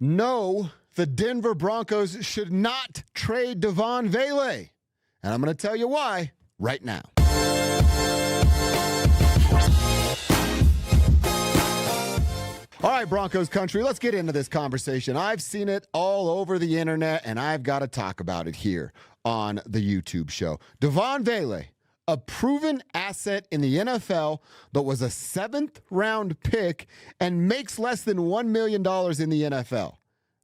No, the Denver Broncos should not trade Devaughn Vele. And I'm going to tell you why right now. All right, Broncos country, let's get into this conversation. I've seen it all over the internet, and I've got to talk about it here on the YouTube show. Devaughn Vele, a proven asset in the NFL that was a 7th-round pick and makes less than $1 million in the NFL.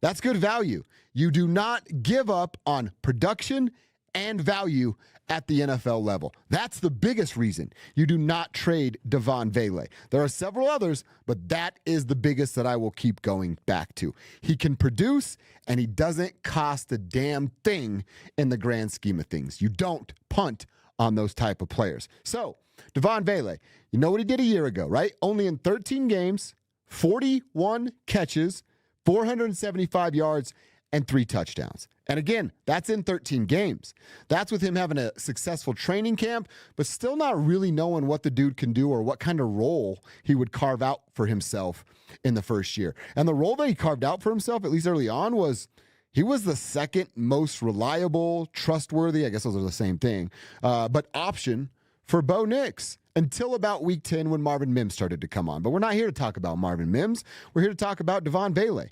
That's good value. You do not give up on production and value at the NFL level. That's the biggest reason you do not trade Devaughn Vele. There are several others, but that is the biggest that I will keep going back to. He can produce, and he doesn't cost a damn thing in the grand scheme of things. You don't punt on those type of players. So, Devaughn Vele, you know what he did a year ago, right? Only in 13 games, 41 catches, 475 yards, and 3 touchdowns. And again, that's in 13 games. That's with him having a successful training camp, but still not really knowing what the dude can do or what kind of role he would carve out for himself in the first year. And the role that he carved out for himself, at least early on, was he was the second most reliable, trustworthy, I guess those are the same thing, but option for Bo Nix until about week 10 when Marvin Mims started to come on. But we're not here to talk about Marvin Mims. We're here to talk about Devaughn Vele.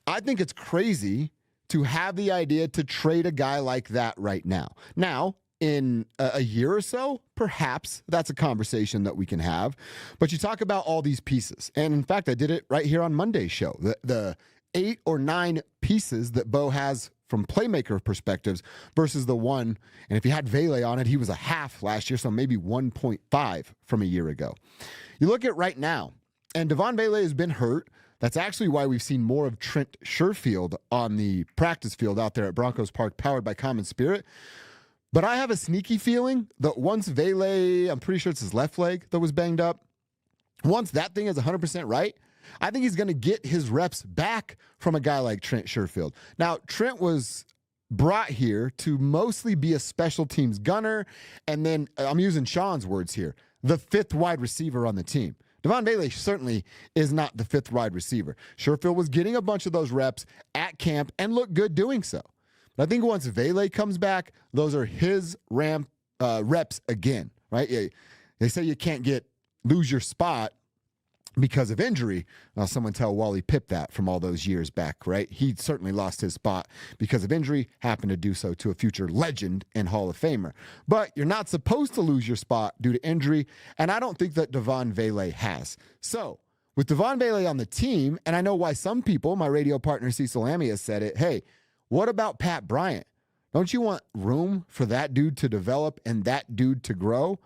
I think it's crazy to have the idea to trade a guy like that right now. Now, in a year or so, perhaps that's a conversation that we can have. But you talk about all these pieces. And in fact, I did it right here on Monday's show. The 8 or 9 pieces that Bo has from playmaker perspectives versus the 1. And if you had Vele on it, he was a half last year, so maybe 1.5 from a year ago. You look at right now, and Devaughn Vele has been hurt. That's actually why we've seen more of Trent Sherfield on the practice field out there at Broncos Park, powered by Common Spirit. But I have a sneaky feeling that once Vele, I'm pretty sure it's his left leg that was banged up, once that thing is 100% right, I think he's going to get his reps back from a guy like Trent Sherfield. Now, Trent was brought here to mostly be a special teams gunner, and then, I'm using Sean's words here, the 5th wide receiver on the team. Devaughn Vele certainly is not the 5th wide receiver. Sherfield was getting a bunch of those reps at camp and looked good doing so. But I think once Vele comes back, those are his reps again, right? They say you can't lose your spot because of injury. Now, someone tell Wally Pipp that from all those years back, right? He certainly lost his spot because of injury, happened to do so to a future legend and Hall of Famer. But you're not supposed to lose your spot due to injury, and I don't think that Devaughn Vele has. So, with Devaughn Vele on the team, and I know why some people, my radio partner Cecil Lamia said it, hey, what about Pat Bryant? Don't you want room for that dude to develop and that dude to grow?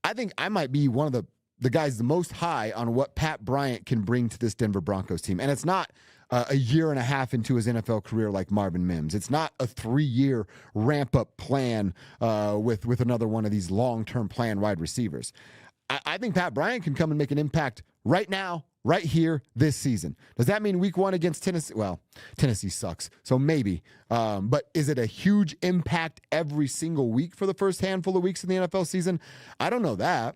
I think I might be one of the guys the most high on what Pat Bryant can bring to this Denver Broncos team. And it's not a year and a half into his NFL career like Marvin Mims. It's not a 3-year ramp-up plan with another one of these long-term plan wide receivers. I think Pat Bryant can come and make an impact right now, right here, this season. Does that mean week 1 against Tennessee? Well, Tennessee sucks, so maybe. But is it a huge impact every single week for the first handful of weeks in the NFL season? I don't know that.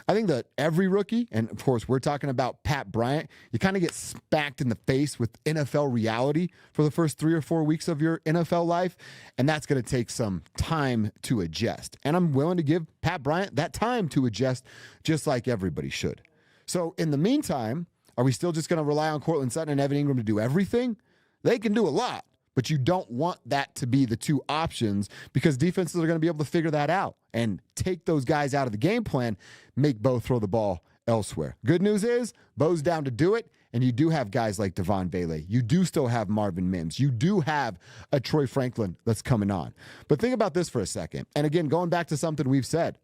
I think that every rookie, and of course we're talking about Pat Bryant, you kind of get smacked in the face with NFL reality for the first 3 or 4 weeks of your NFL life, and that's going to take some time to adjust. And I'm willing to give Pat Bryant that time to adjust, just like everybody should. So in the meantime, are we still just going to rely on Courtland Sutton and Evan Ingram to do everything? They can do a lot, but you don't want that to be the 2 options because defenses are going to be able to figure that out and take those guys out of the game plan, make Bo throw the ball elsewhere. Good news is Bo's down to do it, and you do have guys like Devaughn Vele. You do still have Marvin Mims. You do have a Troy Franklin that's coming on. But think about this for a second. And again, going back to something we've said,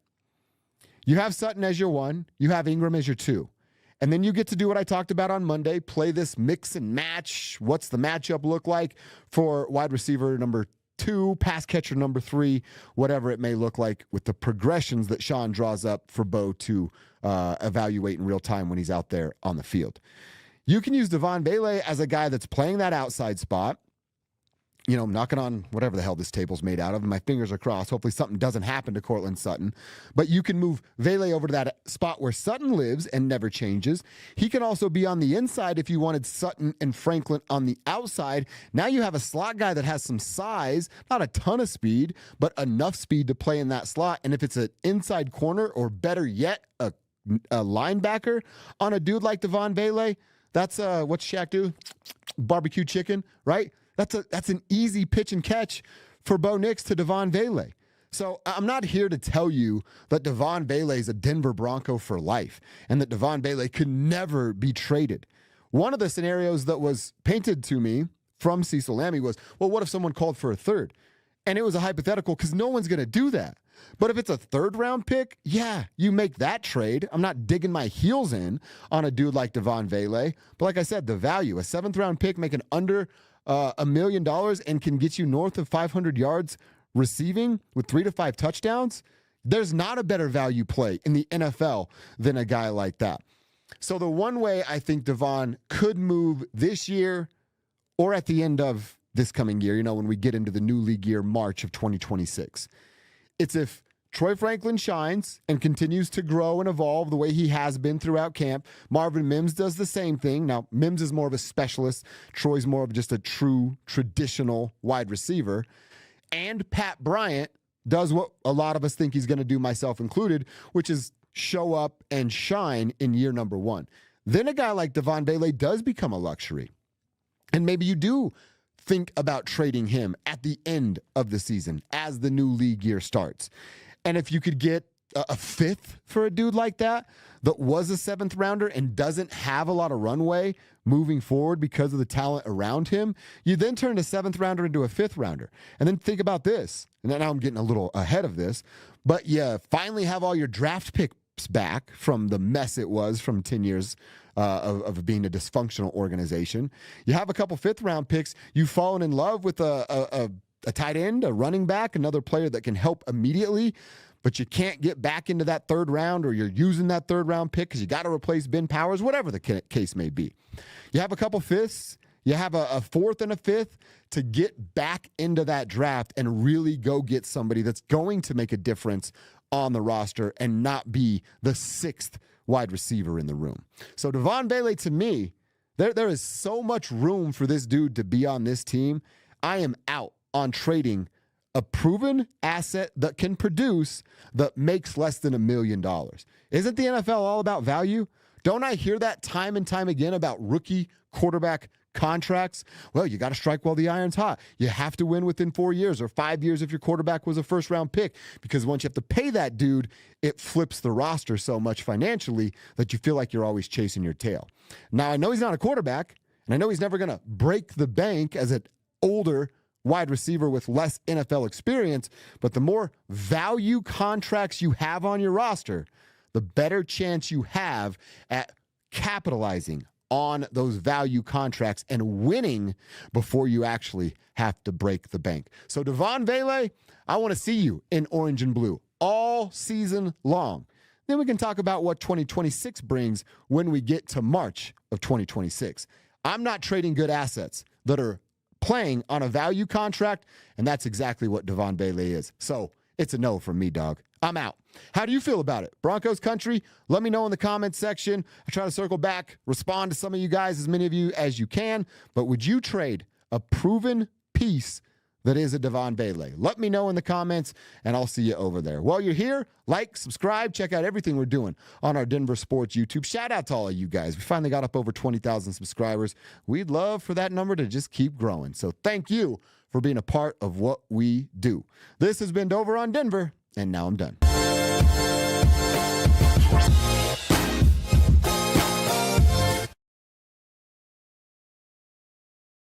you have Sutton as your 1, you have Ingram as your 2. And then you get to do what I talked about on Monday, play this mix and match. What's the matchup look like for wide receiver number 2, pass catcher number 3, whatever it may look like with the progressions that Sean draws up for Bo to evaluate in real time when he's out there on the field. You can use Devaughn Vele as a guy that's playing that outside spot, I'm knocking on whatever the hell this table's made out of, and my fingers are crossed. Hopefully something doesn't happen to Cortland Sutton. But you can move Vele over to that spot where Sutton lives and never changes. He can also be on the inside if you wanted Sutton and Franklin on the outside. Now you have a slot guy that has some size, not a ton of speed, but enough speed to play in that slot. And if it's an inside corner, or better yet, a linebacker on a dude like Devaughn Vele, that's what's Shaq do? Barbecue chicken, right? That's an easy pitch and catch for Bo Nix to Devaughn Vele. So I'm not here to tell you that Devaughn Vele is a Denver Bronco for life and that Devaughn Vele could never be traded. One of the scenarios that was painted to me from Cecil Lammey was, well, what if someone called for a third? And it was a hypothetical because no one's going to do that. But if it's a third-round pick, yeah, you make that trade. I'm not digging my heels in on a dude like Devaughn Vele. But like I said, the value, a seventh-round pick making under $1 million and can get you north of 500 yards receiving with 3 to 5 touchdowns, there's not a better value play in the NFL than a guy like that. So the one way I think Devaughn could move this year or at the end of this coming year, when we get into the new league year, March of 2026, it's if Troy Franklin shines and continues to grow and evolve the way he has been throughout camp. Marvin Mims does the same thing. Now, Mims is more of a specialist. Troy's more of just a true traditional wide receiver. And Pat Bryant does what a lot of us think he's going to do, myself included, which is show up and shine in year number 1. Then a guy like Devaughn Vele does become a luxury. And maybe you do think about trading him at the end of the season as the new league year starts. And if you could get a fifth for a dude like that was a seventh rounder and doesn't have a lot of runway moving forward because of the talent around him, you then turn a seventh rounder into a fifth rounder. And then think about this. And now I'm getting a little ahead of this, but you finally have all your draft picks back from the mess it was from 10 years of being a dysfunctional organization. You have a couple fifth-round picks. You've fallen in love with a tight end, a running back, another player that can help immediately, but you can't get back into that third round, or you're using that third-round pick because you got to replace Ben Powers, whatever the case may be. You have a couple fifths. You have a fourth and a fifth to get back into that draft and really go get somebody that's going to make a difference on the roster and not be the sixth wide receiver in the room. So Devaughn Vele, to me, there is so much room for this dude to be on this team. I am out on trading a proven asset that can produce that makes less than $1 million. Isn't the NFL all about value? Don't I hear that time and time again about rookie quarterback contracts? Well, you got to strike while the iron's hot. You have to win within 4 years or 5 years if your quarterback was a first-round pick, because once you have to pay that dude, it flips the roster so much financially that you feel like you're always chasing your tail. Now, I know he's not a quarterback, and I know he's never going to break the bank as an older wide receiver with less NFL experience, but the more value contracts you have on your roster, the better chance you have at capitalizing on those value contracts and winning before you actually have to break the bank. So Devaughn Vele, I want to see you in orange and blue all season long. Then we can talk about what 2026 brings when we get to March of 2026. I'm not trading good assets that are playing on a value contract, and that's exactly what Devaughn Vele is. So it's a no from me, dog. I'm out. How do you feel about it? Broncos country, let me know in the comments section. I try to circle back, respond to some of you guys, as many of you as you can. But would you trade a proven piece that is a Devaughn Vele? Let me know in the comments, and I'll see you over there. While you're here, like, subscribe, check out everything we're doing on our Denver Sports YouTube. Shout out to all of you guys. We finally got up over 20,000 subscribers. We'd love for that number to just keep growing. So thank you for being a part of what we do. This has been Dover on Denver, and now I'm done.